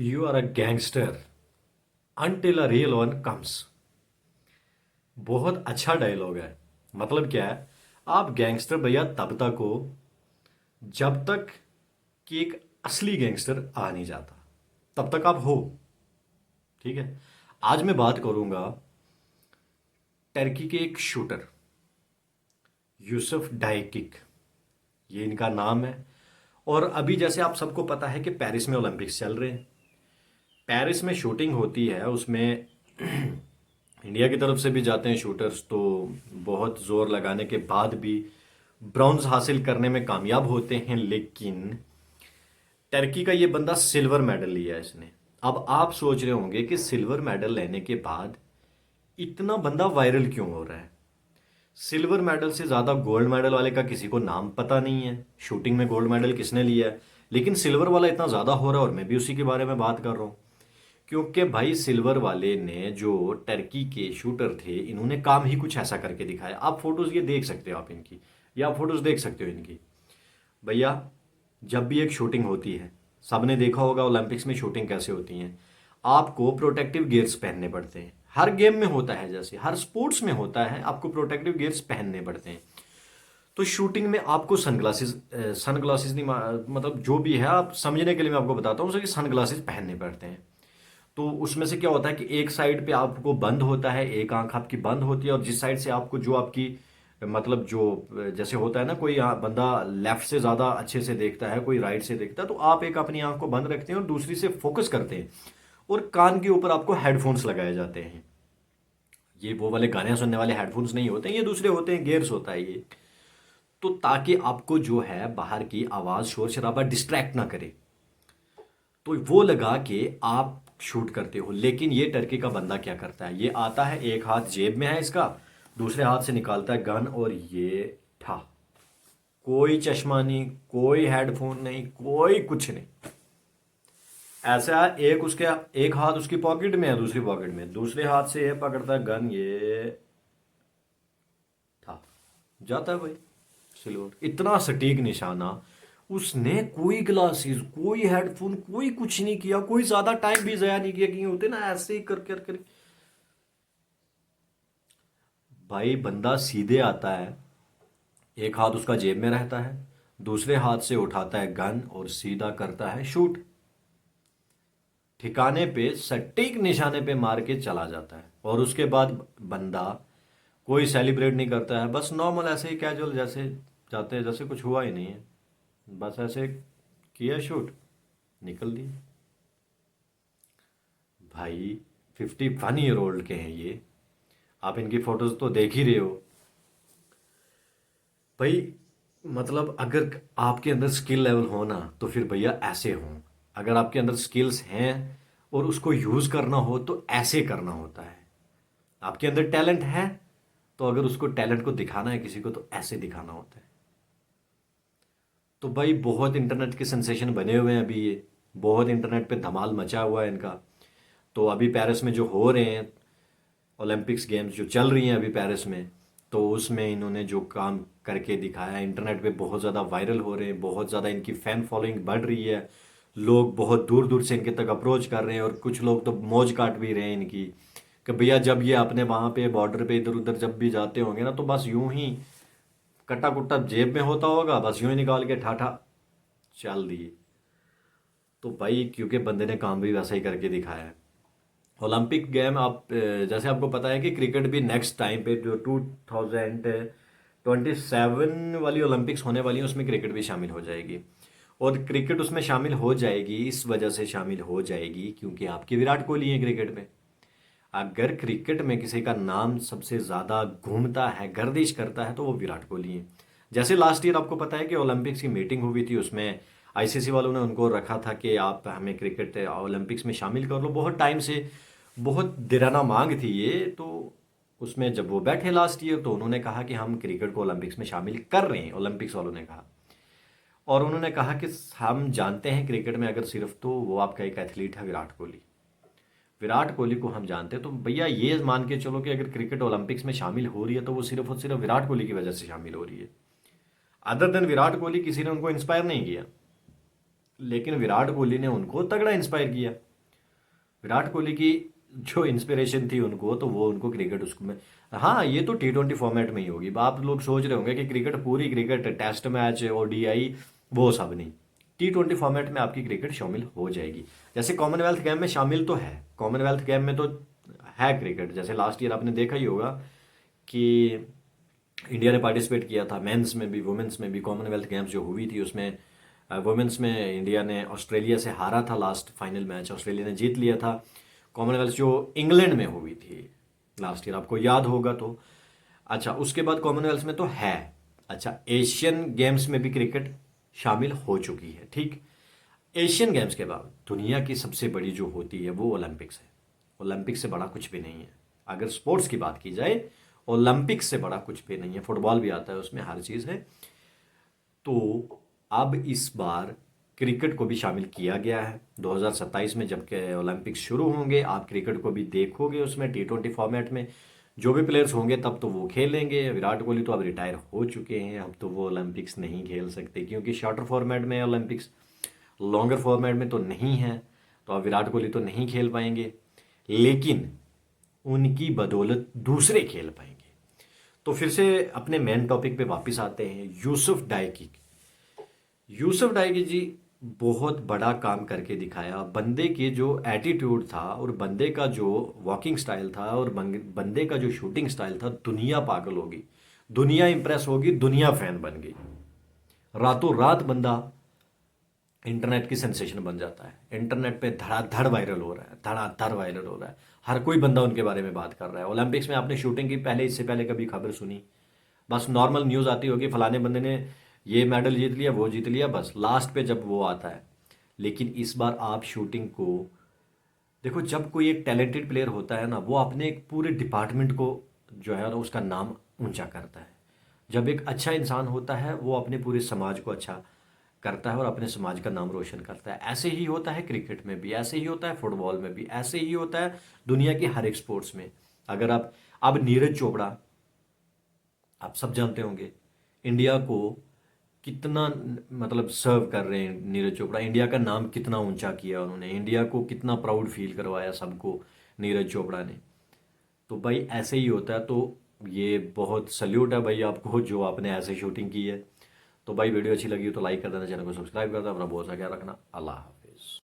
You are a gangster until a real one comes। बहुत अच्छा dialogue है। मतलब क्या है? आप गैंगस्टर भैया तब तक हो जब तक कि एक असली गैंगस्टर आ नहीं जाता, तब तक आप हो। ठीक है। आज मैं बात करूंगा टर्की के एक शूटर यूसुफ डाइकिक, ये इनका नाम है। और अभी जैसे आप सबको पता है कि पेरिस में ओलंपिक्स चल रहे हैं। पेरिस में शूटिंग होती है, उसमें इंडिया की तरफ से भी जाते हैं शूटर्स, तो बहुत जोर लगाने के बाद भी ब्रॉन्ज हासिल करने में कामयाब होते हैं। लेकिन टर्की का ये बंदा सिल्वर मेडल लिया है इसने। अब आप सोच रहे होंगे कि सिल्वर मेडल लेने के बाद इतना बंदा वायरल क्यों हो रहा है। सिल्वर मेडल से ज़्यादा गोल्ड मेडल वाले का किसी को नाम पता नहीं है, शूटिंग में गोल्ड मेडल किसने लिया है। लेकिन सिल्वर वाला इतना ज़्यादा हो रहा है और मैं भी उसी के बारे में बात कर रहा हूँ। क्योंकि भाई सिल्वर वाले ने, जो टर्की के शूटर थे, इन्होंने काम ही कुछ ऐसा करके दिखाया। आप फोटोज ये देख सकते हो आप इनकी, या आप फोटोज देख सकते हो इनकी। भैया जब भी एक शूटिंग होती है, सबने देखा होगा ओलंपिक्स में शूटिंग कैसे होती है। आपको प्रोटेक्टिव गियर्स पहनने पड़ते हैं। हर गेम में होता है, जैसे हर स्पोर्ट्स में होता है, आपको प्रोटेक्टिव गियर्स पहनने पड़ते हैं। तो शूटिंग में आपको सनग्लासेस, सनग्लासेस नहीं, मतलब जो भी है, आप समझने के लिए मैं आपको बताता हूँ, कि सनग्लासेस पहनने पड़ते हैं। तो उसमें से क्या होता है कि एक साइड पे आपको बंद होता है, एक आंख आपकी बंद होती है, और जिस साइड से आपको, जो आपकी, मतलब जो जैसे होता है ना, कोई बंदा लेफ्ट से ज़्यादा अच्छे से देखता है, कोई राइट से देखता है, तो आप एक अपनी आंख को बंद रखते हैं और दूसरी से फोकस करते हैं। और कान के ऊपर आपको हेडफोन्स लगाए जाते हैं। ये वो वाले गाने सुनने वाले हेडफोन्स नहीं होते हैं, ये दूसरे होते हैं, गेयर्स होता है ये। तो ताकि आपको जो है बाहर की आवाज़, शोर शराबा डिस्ट्रैक्ट ना करे, तो वो लगा के आप शूट करते हो। लेकिन ये टर्की का बंदा क्या करता है, ये आता है, एक हाथ जेब में है इसका, दूसरे हाथ से निकालता है गन, और ये ठा, कोई चश्मा नहीं, कोई हेडफोन नहीं, कोई कुछ नहीं। ऐसा है, एक उसके, एक हाथ उसकी पॉकेट में है, दूसरी पॉकेट में, दूसरे हाथ से ये पकड़ता है गन, ये था, जाता है भाई। सिल्वर, इतना सटीक निशाना। उसने कोई ग्लासेस, कोई हेडफोन, कोई कुछ नहीं किया, कोई ज्यादा टाइम भी जया नहीं किया, कि होते ना ऐसे ही कर कर कर। भाई बंदा सीधे आता है, एक हाथ उसका जेब में रहता है, दूसरे हाथ से उठाता है गन और सीधा करता है शूट। ठिकाने पे, सटीक निशाने पे मार के चला जाता है। और उसके बाद बंदा कोई सेलिब्रेट नहीं करता है, बस नॉर्मल ऐसे ही कैजुअल, जैसे जाते हैं, जैसे कुछ हुआ ही नहीं है। बस ऐसे किया शूट, निकल दिए। भाई 51 ईयर ओल्ड के हैं ये। आप इनकी फोटोज तो देख ही रहे हो भाई। मतलब अगर आपके अंदर स्किल लेवल हो ना, तो फिर भैया ऐसे हो। अगर आपके अंदर स्किल्स हैं और उसको यूज करना हो, तो ऐसे करना होता है। आपके अंदर टैलेंट है, तो अगर उसको, टैलेंट को दिखाना है किसी को, तो ऐसे दिखाना होता है। तो भाई बहुत इंटरनेट के सेंसेशन बने हुए हैं अभी ये, बहुत इंटरनेट पे धमाल मचा हुआ है इनका। तो अभी पेरिस में जो हो रहे हैं ओलंपिक्स गेम्स, जो चल रही हैं अभी पेरिस में, तो उसमें इन्होंने जो काम करके दिखाया है, इंटरनेट पे बहुत ज़्यादा वायरल हो रहे हैं, बहुत ज़्यादा इनकी फ़ैन फॉलोइंग बढ़ रही है। लोग बहुत दूर दूर से इनके तक अप्रोच कर रहे हैं, और कुछ लोग तो मौज काट भी रहे हैं इनकी, कि भैया जब ये अपने वहाँ पे बॉर्डर पे इधर उधर जब भी जाते होंगे ना, तो बस यूं ही कट्टा कुट्टा जेब में होता होगा, बस यूं ही निकाल के ठाठा चल दिए। तो भाई क्योंकि बंदे ने काम भी वैसा ही करके दिखाया है। ओलंपिक गेम, आप जैसे आपको पता है कि क्रिकेट भी नेक्स्ट टाइम पे, जो 2027 वाली ओलंपिक्स होने वाली है, उसमें क्रिकेट भी शामिल हो जाएगी। और क्रिकेट उसमें शामिल हो जाएगी, इस वजह से शामिल हो जाएगी क्योंकि आपके विराट कोहली हैं क्रिकेट में। अगर क्रिकेट में किसी का नाम सबसे ज़्यादा घूमता है, गर्दिश करता है, तो वो विराट कोहली है। जैसे लास्ट ईयर आपको पता है कि ओलंपिक्स की मीटिंग हुई थी, उसमें आईसीसी वालों ने उनको रखा था कि आप हमें क्रिकेट ओलंपिक्स में शामिल कर लो। बहुत टाइम से बहुत दिराना मांग थी ये, तो उसमें जब वो बैठे लास्ट ईयर, तो उन्होंने कहा कि हम क्रिकेट को ओलंपिक्स में शामिल कर रहे हैं, ओलंपिक्स वालों ने कहा। और उन्होंने कहा कि हम जानते हैं क्रिकेट में अगर सिर्फ, तो वो आपका एक एथलीट है विराट कोहली। विराट कोहली को हम जानते हैं, तो भैया ये मान के चलो कि अगर क्रिकेट ओलंपिक्स में शामिल हो रही है, तो वो सिर्फ और सिर्फ विराट कोहली की वजह से शामिल हो रही है। अदर देन विराट कोहली किसी ने उनको इंस्पायर नहीं किया, लेकिन विराट कोहली ने उनको तगड़ा इंस्पायर किया। विराट कोहली की जो इंस्पिरेशन थी उनको, तो वो उनको क्रिकेट उसको में, हाँ ये तो T20 फॉर्मेट में ही होगी। आप लोग सोच रहे होंगे कि क्रिकेट, पूरी क्रिकेट, टेस्ट मैच, ODI, वो सब नहीं, T20 फॉर्मेट में आपकी क्रिकेट शामिल हो जाएगी। जैसे कॉमनवेल्थ गेम में शामिल तो है, कॉमनवेल्थ गेम में तो है क्रिकेट। जैसे लास्ट ईयर आपने देखा ही होगा कि इंडिया ने पार्टिसिपेट किया था, मेंस में भी वुमेन्स में भी। कॉमनवेल्थ गेम्स जो हुई थी उसमें वुमेन्स में इंडिया ने ऑस्ट्रेलिया से हारा था, लास्ट फाइनल मैच ऑस्ट्रेलिया ने जीत लिया था। कॉमनवेल्थ जो इंग्लैंड में हुई थी लास्ट ईयर, आपको याद होगा तो। अच्छा, उसके बाद कॉमनवेल्थ में तो है। अच्छा, एशियन गेम्स में भी क्रिकेट शामिल हो चुकी है, ठीक। एशियन गेम्स के बाद दुनिया की सबसे बड़ी जो होती है वो ओलंपिक्स है। ओलंपिक्स से बड़ा कुछ भी नहीं है। अगर स्पोर्ट्स की बात की जाए, ओलंपिक्स से बड़ा कुछ भी नहीं है। फुटबॉल भी आता है उसमें, हर चीज़ है। तो अब इस बार क्रिकेट को भी शामिल किया गया है। 2027 में जब के ओलंपिक्स शुरू होंगे, आप क्रिकेट को भी देखोगे उसमें T20 फॉर्मेट में। जो भी प्लेयर्स होंगे तब तो वो खेलेंगे। विराट कोहली तो अब रिटायर हो चुके हैं, अब तो वो ओलंपिक्स नहीं खेल सकते, क्योंकि शॉर्टर फॉर्मेट में है ओलंपिक्स, लॉन्गर फॉर्मेट में तो नहीं है। तो अब विराट कोहली तो नहीं खेल पाएंगे, लेकिन उनकी बदौलत दूसरे खेल पाएंगे। तो फिर से अपने मेन टॉपिक पे वापस आते हैं, यूसुफ डायकी। यूसुफ डायकी जी बहुत बड़ा काम करके दिखाया। बंदे के जो एटीट्यूड था और बंदे का जो वॉकिंग स्टाइल था और बंदे का जो शूटिंग स्टाइल था, दुनिया पागल होगी, दुनिया इंप्रेस होगी, दुनिया फैन बन गई। रातों रात बंदा इंटरनेट की सेंसेशन बन जाता है। इंटरनेट पे धड़ाधड़ वायरल हो रहा है, धड़ाधड़ वायरल हो रहा है। हर कोई बंदा उनके बारे में बात कर रहा है। ओलंपिक्स में आपने शूटिंग की पहले, इससे पहले कभी खबर सुनी? बस नॉर्मल न्यूज़ आती होगी, फलाने बंदे ने ये मेडल जीत लिया, वो जीत लिया, बस लास्ट पे जब वो आता है। लेकिन इस बार आप शूटिंग को देखो, जब कोई एक टैलेंटेड प्लेयर होता है ना, वो अपने एक पूरे डिपार्टमेंट को जो है ना उसका नाम ऊंचा करता है। जब एक अच्छा इंसान होता है, वो अपने पूरे समाज को अच्छा करता है और अपने समाज का नाम रोशन करता है। ऐसे ही होता है क्रिकेट में भी, ऐसे ही होता है फुटबॉल में भी, ऐसे ही होता है दुनिया के हर एक स्पोर्ट्स में। अगर आप, अब नीरज चोपड़ा, आप सब जानते होंगे इंडिया को कितना मतलब सर्व कर रहे हैं। नीरज चोपड़ा, इंडिया का नाम कितना ऊंचा किया उन्होंने, इंडिया को कितना प्राउड फील करवाया सबको नीरज चोपड़ा ने। तो भाई ऐसे ही होता है। तो ये बहुत सल्यूट है भाई आपको, जो आपने ऐसे शूटिंग की है। तो भाई वीडियो अच्छी लगी हो तो लाइक कर देना, चैनल को सब्सक्राइब कर देना, अपना बहुत सा ख्याल रखना। अल्लाह हाफ़िज़।